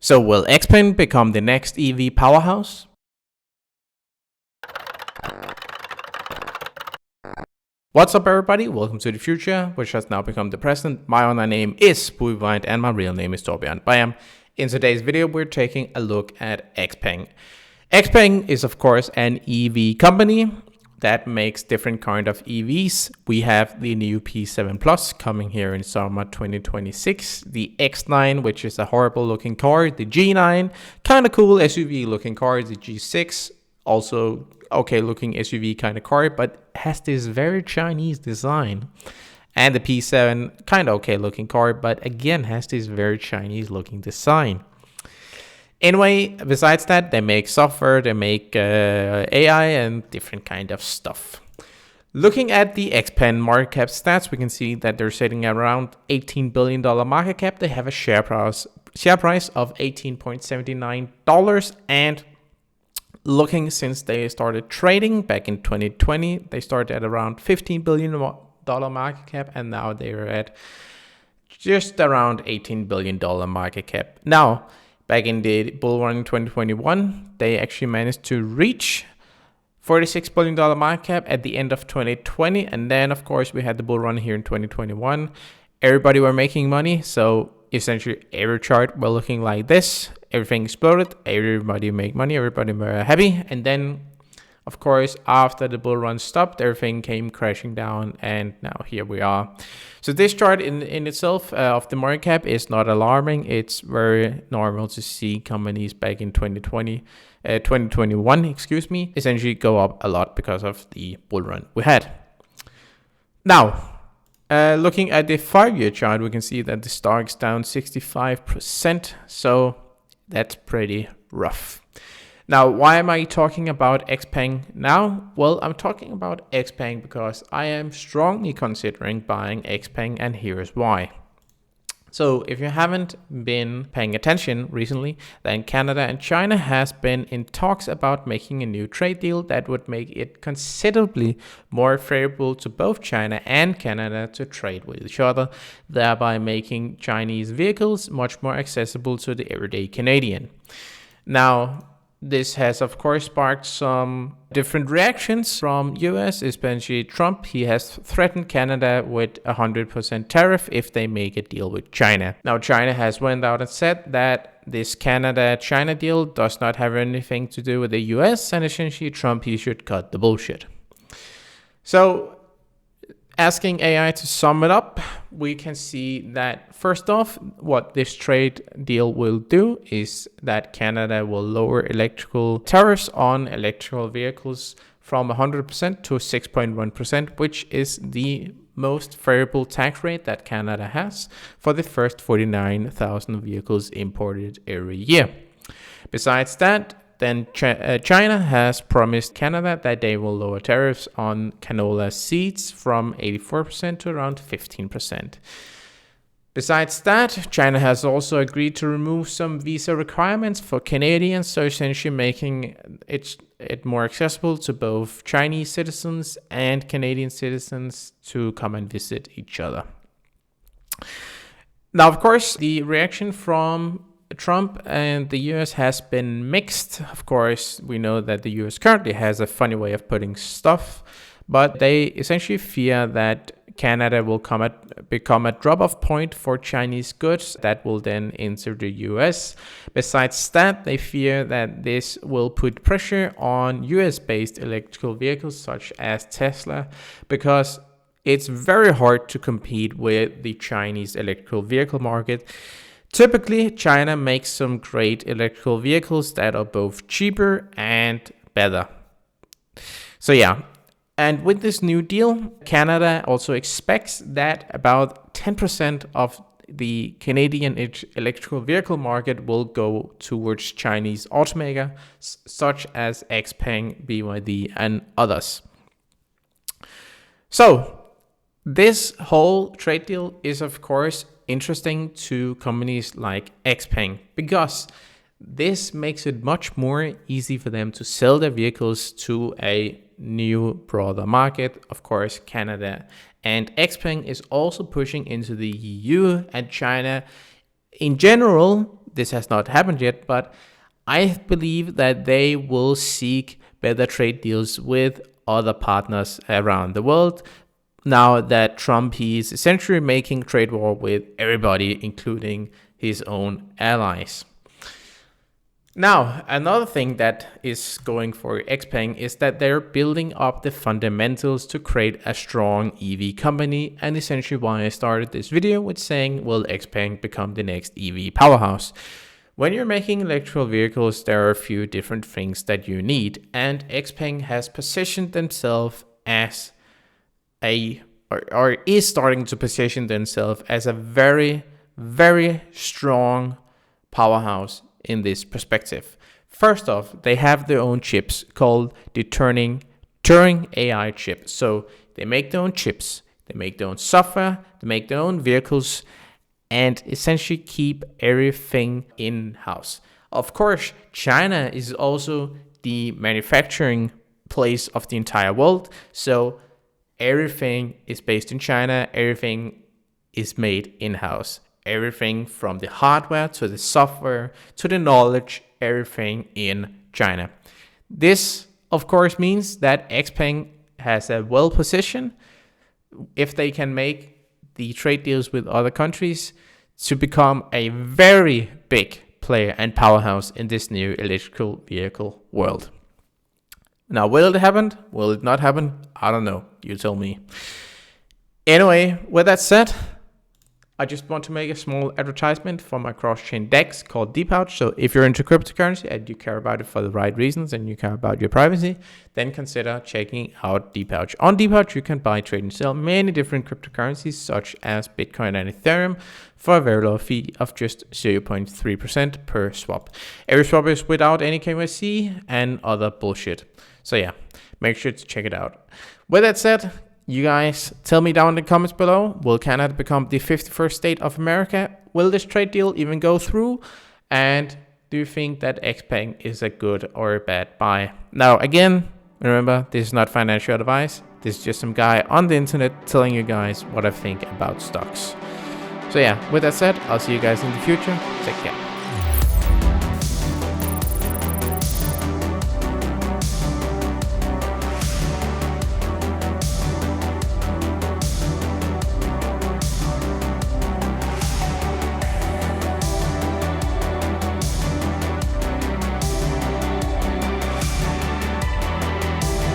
So will XPeng become the next EV powerhouse? What's up everybody, welcome to the future, which has now become the present. My online name is Buivind and my real name is Torbjørn Bayam. In today's video, we're taking a look at XPeng. XPeng is of course an EV company that makes different kind of EVs. We have the new P7 Plus coming here in summer 2026, the X9, which is a horrible looking car, the G9, kind of cool SUV looking car, the G6, also okay looking SUV kind of car, but has this very Chinese design. And the P7, kind of okay looking car, but again has this very Chinese looking design. Anyway, besides that, they make software, they make AI and different kind of stuff. Looking at the XPeng market cap stats, we can see that they're sitting at around $18 billion market cap. They have a share price of $18.79. And looking since they started trading back in 2020, they started at around $15 billion market cap, and now they're at just around $18 billion market cap. Now, back in the bull run in 2021, they actually managed to reach $46 billion market cap at the end of 2020. And then, of course, we had the bull run here in 2021. Everybody were making money. So essentially, every chart were looking like this. Everything exploded. Everybody made money. Everybody were happy. And then, of course, after the bull run stopped, everything came crashing down. And now here we are. So this chart in itself of the market cap is not alarming. It's very normal to see companies back in 2021, essentially go up a lot because of the bull run we had. Now, looking at the 5-year chart, we can see that the stock is down 65%. So that's pretty rough. Now, why am I talking about XPeng now? Well, I'm talking about XPeng because I am strongly considering buying XPeng, and here's why. So if you haven't been paying attention recently, then Canada and China has been in talks about making a new trade deal that would make it considerably more favorable to both China and Canada to trade with each other, thereby making Chinese vehicles much more accessible to the everyday Canadian. Now, this has, of course, sparked some different reactions from US, especially Trump. He has threatened Canada with 100% tariff if they make a deal with China. Now, China has went out and said that this Canada-China deal does not have anything to do with the US, and essentially Trump, he should cut the bullshit. So, asking AI to sum it up, we can see that first off, what this trade deal will do is that Canada will lower electrical tariffs on electrical vehicles from 100% to 6.1%, which is the most favorable tax rate that Canada has for the first 49,000 vehicles imported every year. Besides that, then China has promised Canada that they will lower tariffs on canola seeds from 84% to around 15%. Besides that, China has also agreed to remove some visa requirements for Canadians, so essentially making it more accessible to both Chinese citizens and Canadian citizens to come and visit each other. Now, of course, the reaction from Trump and the US has been mixed. Of course, we know that the US currently has a funny way of putting stuff, but they essentially fear that Canada will become a drop-off point for Chinese goods that will then enter the US. Besides that, they fear that this will put pressure on US-based electrical vehicles such as Tesla, because it's very hard to compete with the Chinese electrical vehicle market. Typically, China makes some great electrical vehicles that are both cheaper and better. So yeah, and with this new deal, Canada also expects that about 10% of the Canadian electrical vehicle market will go towards Chinese automakers such as XPeng, BYD, and others. So this whole trade deal is, of course, interesting to companies like XPeng because this makes it much more easy for them to sell their vehicles to a new broader market, of course, Canada. And XPeng is also pushing into the EU and China in general, this has not happened yet, but I believe that they will seek better trade deals with other partners around the world. Now that Trump is essentially making trade war with everybody, including his own allies. Now, another thing that is going for XPeng is that they're building up the fundamentals to create a strong EV company, and essentially why I started this video with saying, will XPeng become the next EV powerhouse? When you're making electrical vehicles, there are a few different things that you need, and XPeng has positioned themselves as or is starting to position themselves as a very, very strong powerhouse in this perspective. First off, they have their own chips called the Turing AI chip. So they make their own chips, they make their own software, they make their own vehicles, and essentially keep everything in-house. Of course, China is also the manufacturing place of the entire world. So everything is based in China, everything is made in-house. Everything from the hardware to the software to the knowledge, everything in China. This, of course, means that XPeng has a well position if they can make the trade deals with other countries to become a very big player and powerhouse in this new electrical vehicle world. Now, will it happen? Will it not happen? I don't know. You tell me. Anyway, with that said, I just want to make a small advertisement for my cross-chain DEX called Deepouch. So if you're into cryptocurrency and you care about it for the right reasons and you care about your privacy, then consider checking out Deepouch. On Deepouch, you can buy, trade, and sell many different cryptocurrencies such as Bitcoin and Ethereum for a very low fee of just 0.3% per swap. Every swap is without any KYC and other bullshit. So yeah, make sure to check it out. With that said, you guys tell me down in the comments below, will Canada become the 51st state of America? Will this trade deal even go through? And do you think that XPeng is a good or a bad buy? Now, again, remember, this is not financial advice. This is just some guy on the internet telling you guys what I think about stocks. So yeah, with that said, I'll see you guys in the future. Take care.